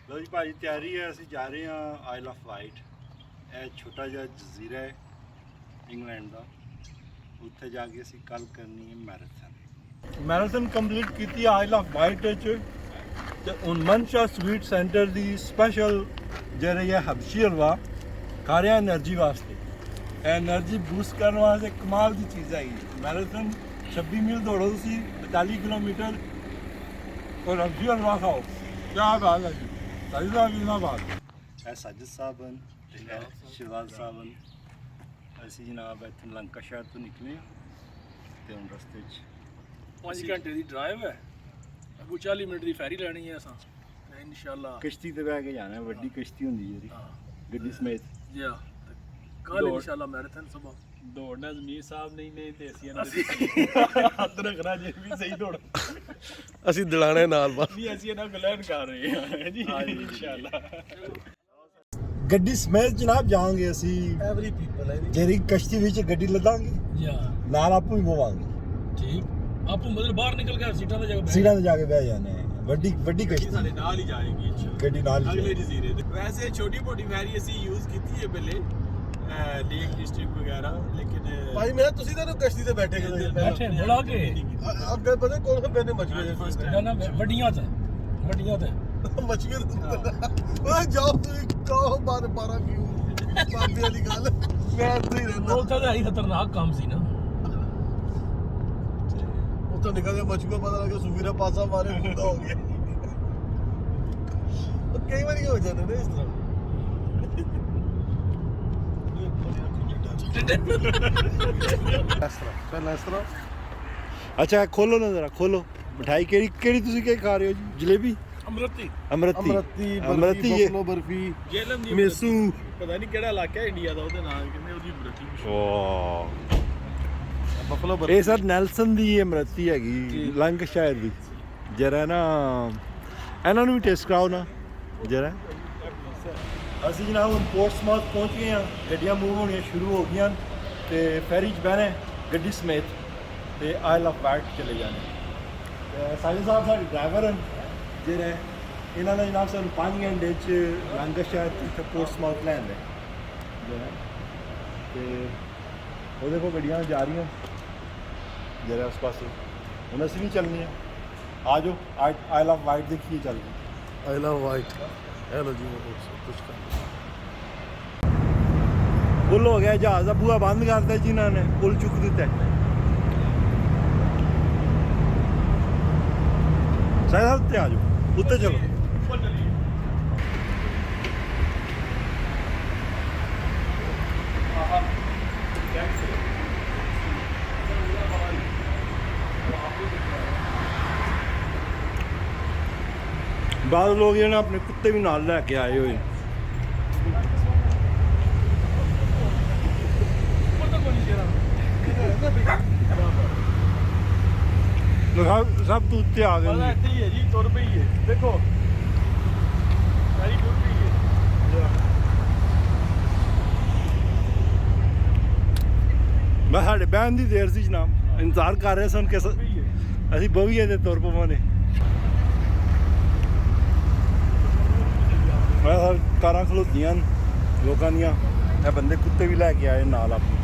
ਲੋ ਜੀ ਭਾਜੀ ਤਿਆਰੀ ਹੈ, ਅਸੀਂ ਜਾ ਰਹੇ ਹਾਂ ਆਇਲ ਆਫ ਵਾਈਟ। ਇਹ ਛੋਟਾ ਜਿਹਾ ਜਜ਼ੀਰਾ ਹੈ ਇੰਗਲੈਂਡ ਦਾ, ਉੱਥੇ ਜਾ ਕੇ ਅਸੀਂ ਕੱਲ ਕਰਨੀ ਹੈ ਮੈਰਾਥਨ ਕੰਪਲੀਟ ਕੀਤੀ ਆਇਲ ਆਫ ਵਾਈਟ ਵਿੱਚ। ਤੇ ਹੁਣ ਮਨਸ਼ਾ ਸਵੀਟ ਸੈਂਟਰ ਦੀ ਸਪੈਸ਼ਲ ਜਿਹੜੇ ਇਹ ਹਬਸ਼ੀ ਹਲਵਾ ਖਾ ਰਿਹਾ એનર્ਜੀ ਵਾਸਤੇ। ਇਹ એનર્ਜੀ ਬੂਸਟ ਕਰਨ ਵਾਸਤੇ ਕਮਾਲ ਦੀ ਚੀਜ਼ ਹੈਗੀ। ਮੈਰਾਥਨ 26 ਮੀਲ ਦੌੜੋ ਤੁਸੀਂ, 45 ਕਿਲੋਮੀਟਰ, ਔਰ ਹਬਸ਼ੀ ਹਲਵਾ ਖਾਓ, ਕਿਆ ਬਾਤ ਹੈ ਜੀ। ਸਾਜੀ ਸਾਹਿਬ ਜੀ ਨਾਲ ਬਾਤ ਹੈ। ਸਾਜਦ ਸਾਹਿਬਨ ਤੇ ਸ਼ਿਵਾਲ ਸਾਹਿਬਨ, ਅਸੀਂ ਜਨਾਬ ਇੱਥੇ ਲੰਕਾ ਸ਼ਹਿਰ ਤੋਂ ਨਿਕਲੇ ਤੇ ਹੁਣ ਰਸਤੇ 'ਚ 5 ਘੰਟੇ ਦੀ ਡਰਾਈਵ ਹੈ, ਅੱਗੋਂ 40 ਮਿੰਟ ਦੀ ਫੈਰੀ ਲੈਣੀ ਹੈ ਅਸਾਂ ਇਨਸ਼ਾਅੱਲਾ। ਕਿਸ਼ਤੀ ਤੇ ਬਹਿ ਕੇ ਜਾਣਾ, ਵੱਡੀ ਕਿਸ਼ਤੀ ਹੁੰਦੀ ਜਿਹੜੀ ਗੱਡੀ ਸਮੇਤ। ਜੀ ਹਾਂ, ਕੱਲ ਇਨਸ਼ਾਅੱਲਾ ਮੈਰਾਥਨ ਸੁਬਾ ਦੌੜਨਾ ਜ਼ਮੀਰ ਸਾਹਿਬ ਨਹੀਂ ਨੇ ਤੇ ਅਸੀਂ ਇਹਨਾਂ ਦੇ ਹੱਥ ਰੱਖਣਾ ਜੇ ਵੀ ਸਹੀ ਦੌੜ ਅਸੀਂ ਦਿਲਾਣੇ ਨਾਲ ਬਸ ਵੀ ਅਸੀਂ ਇਹਨਾਂ ਕੋਲ ਲੈਣ ਕਰ ਰਹੇ ਹਾਂ ਜੀ ਇਨਸ਼ਾਅੱਲਾ। ਗੱਡੀ ਸਮੇਤ ਜਨਾਬ ਜਾਵਾਂਗੇ ਅਸੀਂ। ਐਵਰੀ ਪੀਪਲ ਹੈ ਜਿਹੜੀ ਕਸ਼ਤੀ ਵਿੱਚ ਗੱਡੀ ਲੱਦਾਂਗੇ, ਜੀ ਹਾਂ ਨਾਲ ਆਪੂ ਹੀ ਹੋਵਾਂਗੇ। ਠੀਕ, ਆਪੂ ਮਤਲਬ ਬਾਹਰ ਨਿਕਲ ਕੇ ਸੀਟਾਂ ਤੇ ਜਾ ਕੇ ਸੀਟਾਂ ਤੇ ਜਾ ਕੇ ਬਹਿ ਜਾਣੇ। ਵੱਡੀ ਕਸ਼ਤੀ ਸਾਡੇ ਨਾਲ ਹੀ ਜਾਏਗੀ ਗੱਡੀ ਨਾਲ ਹੀ ਅਗਲੇ ਜਜ਼ੀਰੇ ਤੇ। ਵੈਸੇ ਛੋਟੀ ਮੋਟੀ ਫੈਰੀ ਅਸੀਂ ਯੂਜ਼ ਕੀਤੀ ਹੈ ਪਹਿਲੇ ਲੇਕ ਡਿਸਟ੍ਰਿਕਟ ਵਗੈਰਾ, ਲੇਕਿਨ ਭਾਈ ਮੇਰਾ ਤੁਸੀਂ ਤਾਂ ਕਸ਼ਤੀ ਤੇ ਬੈਠੇ ਬੈਠੇ ਬੁਲਾ ਕੇ ਅੱਗੇ ਪਤਾ ਕੋਲ ਬੰਦੇ ਮਚ ਗਏ ਨਾ ਵੱਡੀਆਂ ਤੇ ਮਚ ਗਏ ਓਏ ਜਾਓ ਤੁਸੀਂ ਕਹੋ 12 ਕਿਉਂ ਬਾਬਿਆਂ ਦੀ ਗੱਲ ਮੈਂ ਇੱਥੇ ਹੀ ਰਹਿੰਦਾ। ਉੱਥੇ ਤਾਂ ਹੀ ਖਤਰਨਾਕ ਕੰਮ ਸੀ ਨਾ। ਉੱਥੋਂ ਨਿਕਲਦੇ ਮਚ ਗਏ, ਪਤਾ ਲੱਗਾ ਸੁਵੀਰਾ ਪਾਸਾ ਮਾਰੇ ਮੁੰਡਾ ਹੋ ਗਿਆ। ਕਈ ਵਾਰੀ ਹੋ ਜਾਂਦਾ ਨਾ ਇਸ ਤਰ੍ਹਾਂ। ਪਹਿਲਾਂ ਇਸ ਤਰ੍ਹਾਂ ਅੱਛਾ ਖੋਲੋ ਨਾ ਜ਼ਰਾ, ਖੋਲੋ। ਮਿਠਾਈ ਕਿਹੜੀ ਤੁਸੀਂ ਕੀ ਖਾ ਰਹੇ ਹੋ ਜੀ? ਜਲੇਬੀ, ਅਮਰਤੀ ਅਮਰਤੀ ਇਹ ਬਰਫੀ ਜੇਲਮ ਦੀ ਮੇਸੂ, ਪਤਾ ਨਹੀਂ ਕਿਹੜਾ ਇਲਾਕਾ ਇੰਡੀਆ ਦਾ, ਉਹਦੇ ਨਾਲ ਕਿੰਨੇ ਉਹਦੀ ਬਰਤੀ ਬਫਲੋ ਇਹ ਸਰ ਨੈਲਸਨ ਦੀ ਅਮਰਤੀ ਹੈਗੀ, ਲੰਕਸ਼ਾਇਰ ਦੀ। ਜਰਾ ਨਾ ਇਹਨਾਂ ਨੂੰ ਵੀ ਟੇਸਟ ਕਰਾਓ ਨਾ ਜਰਾ। ਅਸੀਂ ਜਨਾਬ ਹੁਣ ਪੋਰਟਸਮਾਊਥ ਪਹੁੰਚ ਗਏ ਹਾਂ। ਗੱਡੀਆਂ ਮੂਵ ਹੋਣੀਆਂ ਸ਼ੁਰੂ ਹੋ ਗਈਆਂ ਤੇ ਫੈਰੀ 'ਚ ਬਹਿਣਾ ਗੱਡੀ ਸਮੇਤ ਤੇ ਆਇਲ ਆਫ ਵਾਈਟ ਚਲੇ ਜਾਣੇ। ਸਾਜਦ ਸਾਹਿਬ ਸਾਡੇ ਡਰਾਈਵਰ ਹਨ ਜਿਹੜੇ, ਇਹਨਾਂ ਨੇ ਜਨਾਬ ਸਾਨੂੰ 5 ਘੰਟੇ 'ਚ ਲੰਕਸ਼ਾਇਰ ਤੇ ਪੋਰਟਸਮਾਊਥ ਲੈਂਦੇ ਜਿਹੜਾ। ਤੇ ਉਹਦੇ ਕੋਲ ਗੱਡੀਆਂ ਜਾ ਰਹੀਆਂ ਜਰਾ ਉਸ ਪਾਸੇ, ਹੁਣ ਅਸੀਂ ਵੀ ਚੱਲਣੀ ਆ। ਆ ਜਾਓ ਆਇਲ ਆਫ ਵਾਈਟ ਦੇਖੀਏ ਚੱਲ ਕੇ। ਆਈ ਲਵ ਵਾਈਟ ਹੈਲੋ ਜੀ ਕੁਝ ਪੁੱਲ ਹੋ ਗਿਆ, ਜਹਾਜ਼ ਦਾ ਬੂਹਾ ਬੰਦ ਕਰਤਾ ਜੀ ਇਹਨਾਂ ਨੇ, ਪੁੱਲ ਚੁੱਕ ਦਿੱਤਾ। ਸਾਹਿਬ ਉੱਤੇ ਆ ਜਾਓ, ਉੱਤੇ ਚਲੋ। ਬਾਅਦ ਲੋਕ ਜਿਹੜੇ ਆਪਣੇ ਕੁੱਤੇ ਵੀ ਨਾਲ ਲੈ ਕੇ ਆਏ ਹੋਏ। ਸਭ ਤੋਂ ਉੱਤੇ ਆ ਗਏ ਪਤਾ ਇੱਥੇ ਹੀ ਹੈ ਜੀ, ਤੁਰ ਪਈ ਹੈ ਦੇਖੋ, ਸਾਰੀ ਤੁਰ ਪਈ ਹੈ। ਮੈਂ ਸਾਡੇ ਬਹਿਣ ਦੀ ਦੇਰ ਸੀ ਜਨਾਬ, ਇੰਤਜ਼ਾਰ ਕਰ ਰਹੇ ਸਨ ਕਿ ਅਸੀਂ ਬਵੀਏ ਦੇ ਤੁਰ ਪਵਾਂਗੇ। ਮੈਂ ਸਰ ਕਾਰਾਂ ਖਲੋਤੀਆਂ ਲੋਕਾਂ ਦੀਆਂ, ਇਹ ਬੰਦੇ ਕੁੱਤੇ ਵੀ ਲੈ ਕੇ ਆਏ ਨਾਲ ਆਪਣੇ।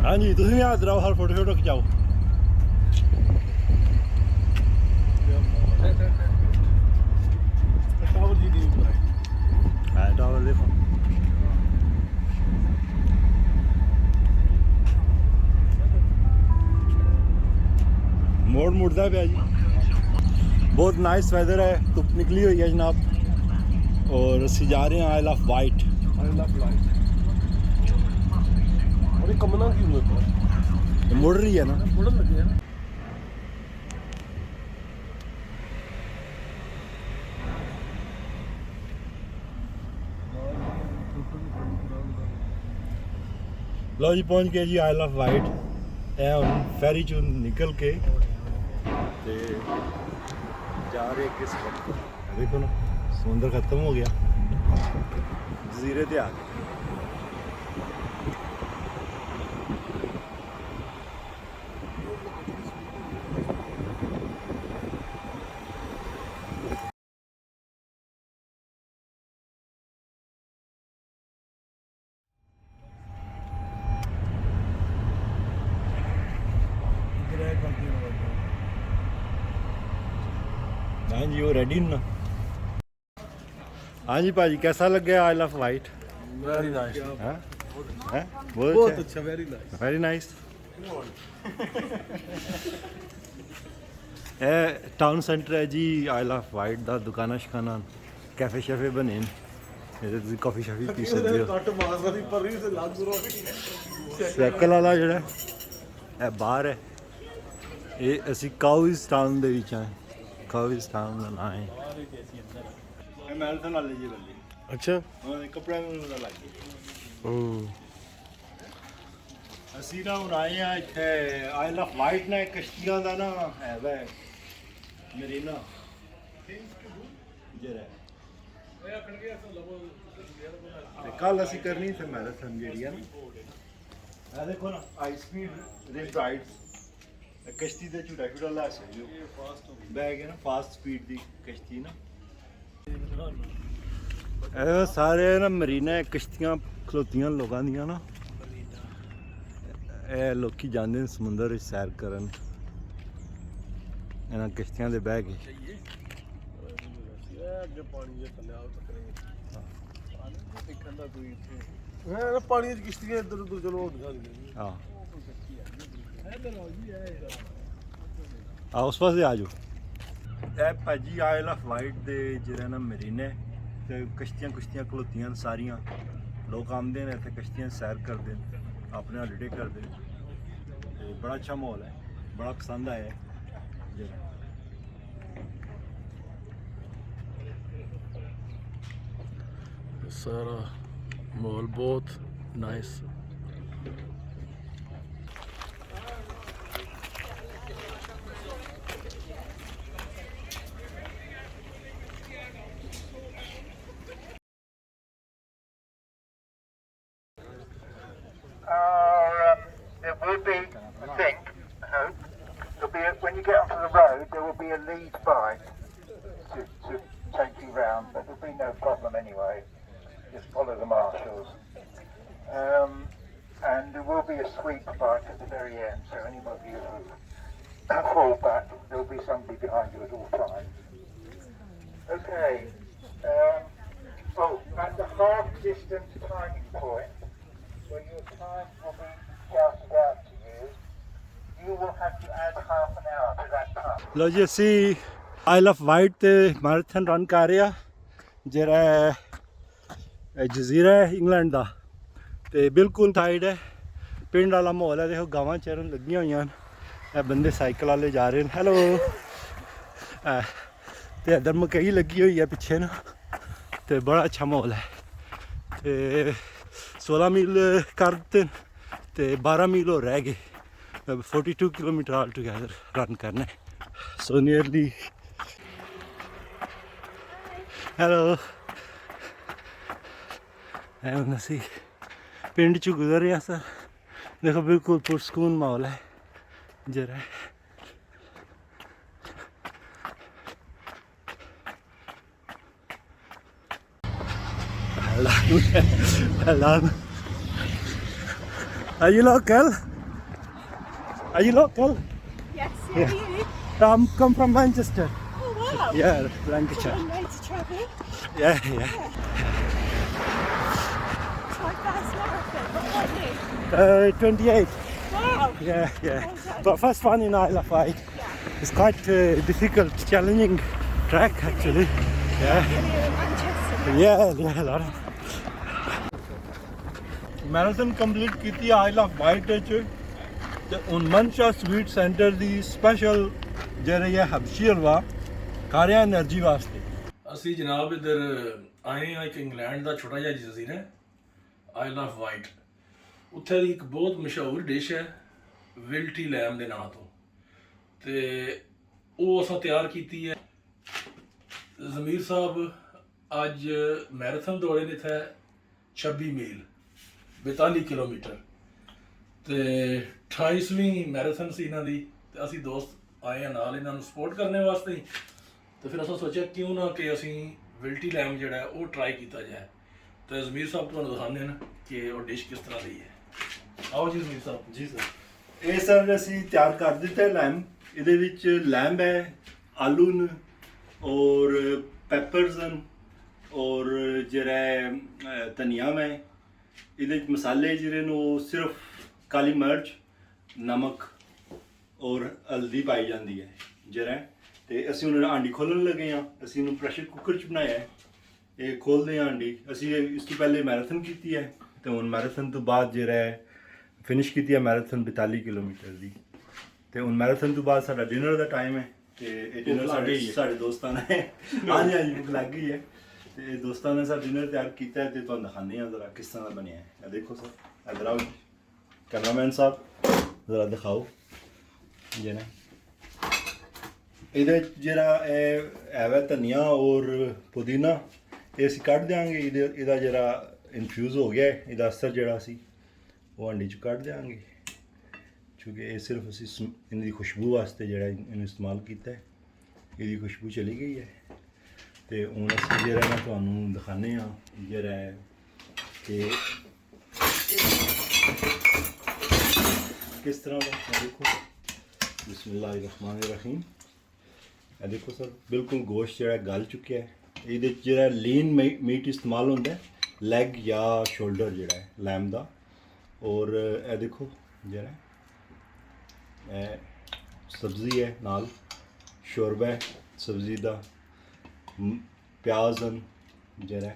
ਹਾਂਜੀ ਤੁਸੀਂ ਵੀ ਹੱਥ ਰਾਓ, ਹਰ ਫੋਟੋ ਖਿਚਾਓ। ਟਾਵਰ ਜੀ ਦੀ ਹਾਂ ਟਾਵਰ ਦੇਖੋ। ਮੋੜ ਮੁੜਦਾ ਪਿਆ ਜੀ। ਬਹੁਤ ਨਾਈਸ ਵੈਦਰ ਹੈ, ਧੁੱਪ ਨਿਕਲੀ ਹੋਈ ਹੈ ਜਨਾਬ। ਔਰ ਅਸੀਂ ਜਾ ਰਹੇ ਹਾਂ ਆਇਲ ਆਫ ਵਾਈਟ। ਆਈ ਲਵ ਲਾਈਟ ਅਰੇ ਕਮਨਾ ਕੀ ਹੋਇਆ ਮੁੜ ਰਹੀ ਹੈ ਨਾ, ਮੁੜਨ ਲੱਗੇ ਨਾ। ਲਓ ਜੀ ਪਹੁੰਚ ਗਏ ਜੀ ਆਇਲ ਆਫ ਵਾਈਟ। ਇਹ ਹੁਣ ਫੈਰੀ ਚੋਂ ਨਿਕਲ ਕੇ ਤੇ जा रहे किस वक्त देखो ना समुंदर खत्म हो गया जजीरे पे आ गए हाँ जी वो रेडी ना हाँ जी भाजी कैसा लग गया I love white very nice बहुत अच्छा वेरी नाइस ਇਹ ਟਾਊਨ ਸੈਂਟਰ ਹੈ ਜੀ ਆਈ ਲਵ ਵਾਈਟ ਦਾ ਦੁਕਾਨਾਂ ਸ਼ਕਾਨਾਂ ਕੈਫੇ ਸ਼ੈਫੇ ਬਣੇ ਨੇ ਇਹਦੇ ਤੁਸੀਂ ਕਾਫੀ ਸ਼ਾਫੀ ਪੀ ਸਕਦੇ ਹੋ ਕੱਟ ਮਾਰਦਾ ਦੀ ਪਰ ਵੀ ਤੇ ਲੱਗ ਰੋ ਸਾਈਕਲ ਵਾਲਾ ਜਿਹੜਾ ਇਹ ਬਾਹਰ ਹੈ ਇਹ ਅਸੀਂ ਕਾਊਜ਼ ਟਾਊਨ ਦੇ ਵਿੱਚ ਆ ਕਾਊਜ਼ ਟਾਊਨ ਦਾ ਨਾਂ ਹੈ ਇਹ ਮੈਲਟਨ ਵਾਲੇ ਜੀ ਬੰਦੇ ਅੱਛਾ ਉਹਨਾਂ ਦੇ ਕੱਪੜਿਆਂ ਨੂੰ ਪਤਾ ਲੱਗ ਗਿਆ ਹੂੰ ਅਸੀਂ ਨਾ ਹੁਣ ਆਏ ਆ ਇੱਥੇ ਆਈ ਲਵ ਵਾਈਟ ਨਾ ਕਸ਼ਤੀਆਂ ਦਾ ਨਾ ਹੈ ਵੈ ਮਰੀਨਾ ਜਿਹੜਾ ਤੇ ਕੱਲ ਅਸੀਂ ਕਰਨੀ ਤੇ ਮੈਰਾਥਨ ਜਿਹੜੀ ਆ ਨਾ ਇਹ ਦੇਖੋ ਨਾ ਹਾਈ ਸਪੀਡ ਰਿਵ ਰਾਈਡਸ ਕਸ਼ਤੀ ਦੇ ਝੂਟਾ ਝੂਟਾ ਲਾ ਸਕਦੇ ਹੋ ਬੈਗ ਹੈ ਨਾ ਫਾਸਟ ਸਪੀਡ ਦੀ ਕਸ਼ਤੀ ਨਾ ਇਹ ਸਾਰੇ ਨਾ ਮਰੀਨਾ ਕਸ਼ਤੀਆਂ ਖਲੋਤੀਆਂ ਲੋਕਾਂ ਦੀਆਂ ਨਾ ਇਹ ਲੋਕੀ ਜਾਂਦੇ ਨੇ ਸਮੁੰਦਰ ਵਿੱਚ ਸੈਰ ਕਰਨ ਇਹਨਾਂ ਕਿਸ਼ਤੀਆਂ ਦੇ ਬਹਿ ਕੇ ਅੱਗੇ ਪਾਣੀ ਜੇ ਥੱਲੇ ਆਉ ਤੱਕ ਪਾਣੀ ਦੇਖਣ ਦਾ ਕੋਈ ਇੱਥੇ ਹੈ ਪਾਣੀ ਦੀ ਕਿਸ਼ਤੀਆਂ ਇੱਧਰ ਉੱਧਰ ਚਲੋ ਹੁੰਦੀਆਂ ਨੇ ਹਾਂ ਆ ਉਸ ਪਾਸੇ ਆ ਜਾਓ ਇਹ ਭਾਜੀ ਆਈ ਲਵ ਵਾਈਟ ਦੇ ਜਿਹੜਾ ਨਾ ਮਰੀਨੇ ਤੇ ਕਸ਼ਤੀਆਂ ਖਲੋਤੀਆਂ ਸਾਰੀਆਂ ਲੋਕ ਆਉਂਦੇ ਨੇ ਇੱਥੇ ਕਸ਼ਤੀਆਂ ਸੈਰ ਕਰਦੇ ਨੇ ਆਪਣੇ ਹੌਲੀਡੇ ਕਰਦੇ ਤੇ ਬੜਾ ਅੱਛਾ ਮਾਹੌਲ ਹੈ ਬੜਾ ਪਸੰਦ ਆਇਆ ਜਿਹੜਾ ਸਾਰਾ ਮਾਹੌਲ ਬਹੁਤ nice There will be, I think, I hope, there'll be when you get onto the road, there will be a lead bike to take you round, but there'll be no problem anyway. Just follow the marshals. And there will be a sweep bike at the very end, so anybody who fall back, there'll be somebody behind you at all times. Okay. At the half distance timing point, when your time will be shouted out to you, you will have to add half an hour to that time. ਲੋ ਜੀ ਅਸੀਂ ਆਈ ਲਵ white ਤੇ marathon run ਕਰ ਰਿਹਾ ਜਿਹੜਾ ਇਹ Jazeera ਹੈ England ਦਾ ਤੇ ਬਿਲਕੁਲ ਸਾਈਡ ਹੈ ਪਿੰਡ ਵਾਲਾ ਮਾਹੌਲ ਹੈ ਦੇਖੋ ਗਾਵਾਂ ਚਰਨ ਲੱਗੀਆਂ ਹੋਈਆਂ ਹਨ ਇਹ ਬੰਦੇ ਸਾਈਕਲ ਵਾਲੇ ਜਾ ਰਹੇ ਨੇ ਹੈਲੋ ਤੇ ਇੱਧਰ ਮਕਈ ਲੱਗੀ ਹੋਈ ਹੈ ਪਿੱਛੇ ਨਾ ਤੇ ਬੜਾ ਅੱਛਾ ਮਾਹੌਲ ਹੈ ਤੇ 16 ਮੀਲ ਕਰ ਦਿੱਤੇ ਤੇ 12 ਮੀਲ ਹੋ ਰਹਿ ਗਏ 42 ਕਿਲੋਮੀਟਰ ਆਲ ਟੂਗੇਦਰ ਰਨ ਕਰਨਾ ਸੋ ਨੀਅਰਲੀ ਹੈਲੋ ਹੁਣ ਅਸੀਂ ਪਿੰਡ ਚ ਗੁਜ਼ਰ ਰਹੇ ਹਾਂ ਸਰ ਦੇਖੋ ਬਿਲਕੁਲ ਪੁਰਸਕੂਨ ਮਾਹੌਲ ਹੈ ਜਰਾ Hello. Are you local? Are you local? Yes, Yeah. you? Come from Manchester. Oh, wow. Yeah, It's a Lancashire. long way to travel. Yeah. It's my first marathon. What about you? 28. Wow. Yeah. Well done. But first one in Isle of Wight. Yeah. It's quite difficult, challenging track actually. Yeah. You're in Manchester. Yeah, a lot of. Marathon complete ਕੀਤੀ I'll off white ਵਿੱਚ ਤੇ ਹੁਣ ਮਨਸ਼ਾ sweet centre ਦੀ special ਜਿਹੜੇ ਹੈ ਹਬਸ਼ੀ ਹਲਵਾ ਖਾ ਰਿਹਾ energy ਵਾਸਤੇ ਅਸੀਂ ਜਨਾਬ ਇੱਧਰ ਆਏ ਹਾਂ ਇੱਕ ਇੰਗਲੈਂਡ ਦਾ ਛੋਟਾ ਜਿਹਾ ਜਜ਼ੀਰਾ ਆਈਲ ਆਫ ਵਾਈਟ ਉੱਥੇ ਦੀ ਇੱਕ ਬਹੁਤ ਮਸ਼ਹੂਰ ਡਿਸ਼ ਹੈ ਵਿਲਟੀ ਲੈਮ ਦੇ ਨਾਂ ਤੋਂ ਤੇ ਉਹ ਅਸਾਂ ਤਿਆਰ ਕੀਤੀ ਹੈ ਜ਼ਮੀਰ ਸਾਹਿਬ ਅੱਜ ਮੈਰਾਥਨ ਦੌੜੇ ਨੇ ਇੱਥੇ 26 ਮੀਲ 42 ਕਿਲੋਮੀਟਰ ਤੇ 28ਵੀਂ ਮੈਰਾਥਨ ਸੀ ਇਹਨਾਂ ਦੀ ਤੇ ਅਸੀਂ ਦੋਸਤ ਆਏ ਆ ਨਾਲ ਇਹਨਾਂ ਨੂੰ ਸਪੋਰਟ ਕਰਨ ਵਾਸਤੇ ਹੀ। ਤੇ ਫਿਰ ਅਸੀਂ ਸੋਚਿਆ ਕਿਉਂ ਨਾ ਕਿ ਅਸੀਂ ਵਿਲਟੀ ਲੈਮ ਜਿਹੜਾ ਹੈ ਉਹ ਟਰਾਈ ਕੀਤਾ ਜਾਏ। ਤੇ ਜ਼ਮੀਰ ਸਾਹਿਬ ਤੁਹਾਨੂੰ ਦਿਖਾਉਂਦੇ ਹਨ ਕਿ ਉਹ ਡਿਸ਼ ਕਿਸ ਤਰ੍ਹਾਂ ਦੀ ਹੈ। ਆਓ ਜੀ ਜ਼ਮੀਰ ਸਾਹਿਬ। ਜੀ ਸਰ, ਇਹ ਸਰ ਅਸੀਂ ਤਿਆਰ ਕਰ ਦਿੱਤਾ ਹੈ ਲੈਮ। ਇਹਦੇ ਵਿੱਚ ਲੈਂਬ ਹੈ, ਆਲੂ ਨੇ ਔਰ ਪੈਪਰਸ ਹਨ ਔਰ ਜਿਹੜਾ ਧਨੀਆ ਹੈ। ਇਹਦੇ ਵਿੱਚ ਮਸਾਲੇ ਜਿਹੜੇ ਨੇ ਉਹ ਸਿਰਫ ਕਾਲੀ ਮਿਰਚ, ਨਮਕ ਔਰ ਹਲਦੀ ਪਾਈ ਜਾਂਦੀ ਹੈ ਜਿਹੜਾ। ਤੇ ਅਸੀਂ ਉਹਨਾਂ ਆਂਡੀ ਖੋਲ੍ਹਣ ਲੱਗੇ ਹਾਂ। ਅਸੀਂ ਇਹਨੂੰ ਪ੍ਰੈਸ਼ਰ ਕੁੱਕਰ 'ਚ ਬਣਾਇਆ ਹੈ। ਇਹ ਖੋਲ੍ਹਦੇ ਹਾਂ ਆਂਡੀ। ਅਸੀਂ ਇਸ ਤੋਂ ਪਹਿਲੇ ਮੈਰਾਥਨ ਕੀਤੀ ਹੈ ਤੇ ਹੁਣ ਮੈਰਾਥਨ ਤੋਂ ਬਾਅਦ ਜਿਹੜਾ ਫਿਨਿਸ਼ ਕੀਤੀ ਹੈ ਮੈਰਾਥਨ 42 ਕਿਲੋਮੀਟਰ ਦੀ। ਤੇ ਹੁਣ ਮੈਰਾਥਨ ਤੋਂ ਬਾਅਦ ਸਾਡਾ ਡਿਨਰ ਦਾ ਟਾਈਮ ਹੈ ਤੇ ਇਹ ਡਿਨਰ ਸਾਡੇ ਦੋਸਤਾਂ ਨੇ ਹਾਂਜੀ ਹਾਂਜੀ ਭੁੱਖ ਲੱਗ ਗਈ ਹੈ ਤੇ ਦੋਸਤਾਂ ਨੇ ਸਾਡਾ ਡਿਨਰ ਤਿਆਰ ਕੀਤਾ ਹੈ ਤੇ ਤੁਹਾਨੂੰ ਦਿਖਾਉਂਦੇ ਹਾਂ ਜ਼ਰਾ ਕਿਸ ਤਰ੍ਹਾਂ ਦਾ ਬਣਿਆ ਹੈ। ਇਹ ਦੇਖੋ ਸਰ, ਇੱਧਰ ਆਓ ਕੈਮਰਾਮੈਨ ਸਾਹਿਬ, ਜ਼ਰਾ ਦਿਖਾਓ ਜਿਹੜਾ ਇਹਦੇ ਜਿਹੜਾ ਇਹ ਹੈਗਾ ਧਨੀਆ ਔਰ ਪੁਦੀਨਾ, ਇਹ ਅਸੀਂ ਕੱਢ ਦਿਆਂਗੇ। ਇਹਦਾ ਜਿਹੜਾ ਇਨਫਿਊਜ਼ ਹੋ ਗਿਆ ਹੈ, ਇਹਦਾ ਅਸਰ ਜਿਹੜਾ ਸੀ ਉਹ ਅੰਡੇ 'ਚ ਕੱਢ ਦਿਆਂਗੇ ਕਿਉਂਕਿ ਇਹ ਸਿਰਫ ਅਸੀਂ ਇਹਨਾਂ ਦੀ ਖੁਸ਼ਬੂ ਵਾਸਤੇ ਜਿਹੜਾ ਇਹਨੂੰ ਇਸਤੇਮਾਲ ਕੀਤਾ ਹੈ। ਇਹਦੀ ਖੁਸ਼ਬੂ ਚਲੀ ਗਈ ਹੈ ਤੇ ਹੁਣ ਅਸੀਂ ਜਿਹੜਾ ਮੈਂ ਤੁਹਾਨੂੰ ਦਿਖਾਉਂਦੇ ਹਾਂ ਜਿਹੜਾ ਕਿ ਕਿਸ ਤਰ੍ਹਾਂ ਦਾ। ਦੇਖੋ ਬਿਸਮਿਲ੍ਲਾਹਿਰਰਹਿਮਾਨਿਰਰਹੀਮ। ਇਹ ਦੇਖੋ ਸਰ, ਬਿਲਕੁਲ ਗੋਸ਼ਤ ਜਿਹੜਾ ਗਲ ਚੁੱਕਿਆ ਹੈ। ਇਹਦੇ 'ਚ ਜਿਹੜਾ ਲੀਨ ਮੀਟ ਇਸਤੇਮਾਲ ਹੁੰਦਾ ਹੈ, ਲੈਗ ਜਾਂ ਸ਼ੋਲਡਰ ਜਿਹੜਾ ਹੈ ਲੈਮ ਦਾ। ਔਰ ਇਹ ਦੇਖੋ ਜਿਹੜਾ ਇਹ ਸਬਜ਼ੀ ਹੈ, ਨਾਲ ਸ਼ੋਰਬਾ ਹੈ ਸਬਜ਼ੀ ਦਾ, ਪਿਆਜ਼ ਹਨ ਜਿਹੜਾ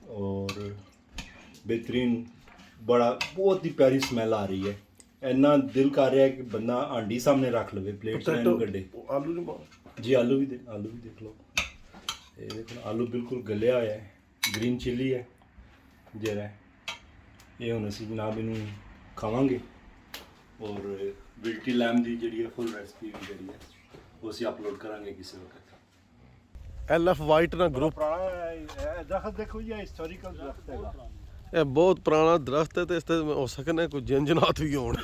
ਔਰ ਬਿਹਤਰੀਨ ਬੜਾ ਬਹੁਤ ਹੀ ਪਿਆਰੀ ਸਮੈਲ ਆ ਰਹੀ ਹੈ। ਇੰਨਾ ਦਿਲ ਕਰ ਰਿਹਾ ਕਿ ਬੰਦਾ ਆਂਡੀ ਸਾਹਮਣੇ ਰੱਖ ਲਵੇ, ਪਲੇਟ 'ਚ ਇਹਨੂੰ ਕੱਢੇ। ਆਲੂ ਨਹੀਂ ਜੀ ਆਲੂ ਵੀ ਦੇਖ ਲਓ। ਇਹ ਦੇਖੋ ਆਲੂ ਬਿਲਕੁਲ ਗਲਿਆ ਹੋਇਆ ਹੈ। ਗ੍ਰੀਨ ਚਿੱਲੀ ਹੈ ਜਿਹੜਾ ਇਹ ਹੁਣ ਅਸੀਂ ਜਨਾਬ ਇਹਨੂੰ ਖਾਵਾਂਗੇ ਔਰ ਵਿਲਟੀ ਲੈਮ ਦੀ ਜਿਹੜੀ ਹੈ ਫੁੱਲ ਰੈਸਪੀ ਵੀ ਜਿਹੜੀ ਹੈ ਉਹ ਅਸੀਂ ਅਪਲੋਡ ਕਰਾਂਗੇ ਕਿਸੇ ਵਕਤ। ਐਲਐਫ ਵਾਈਟ ਨਾ ਗਰੁੱਪ ਪੁਰਾਣਾ ਦਰਖਤ ਦੇਖੋ ਜੀ, ਹਿਸਟੋਰੀਕਲ ਦਰਖਤ ਹੈਗਾ। ਇਹ ਬਹੁਤ ਪੁਰਾਣਾ ਦਰਖਤ ਹੈ ਤੇ ਇਸ ਤੇ ਹੋ ਸਕਦਾ ਕੋਈ ਜੰਜਨਾਤ ਵੀ ਹੋਣ।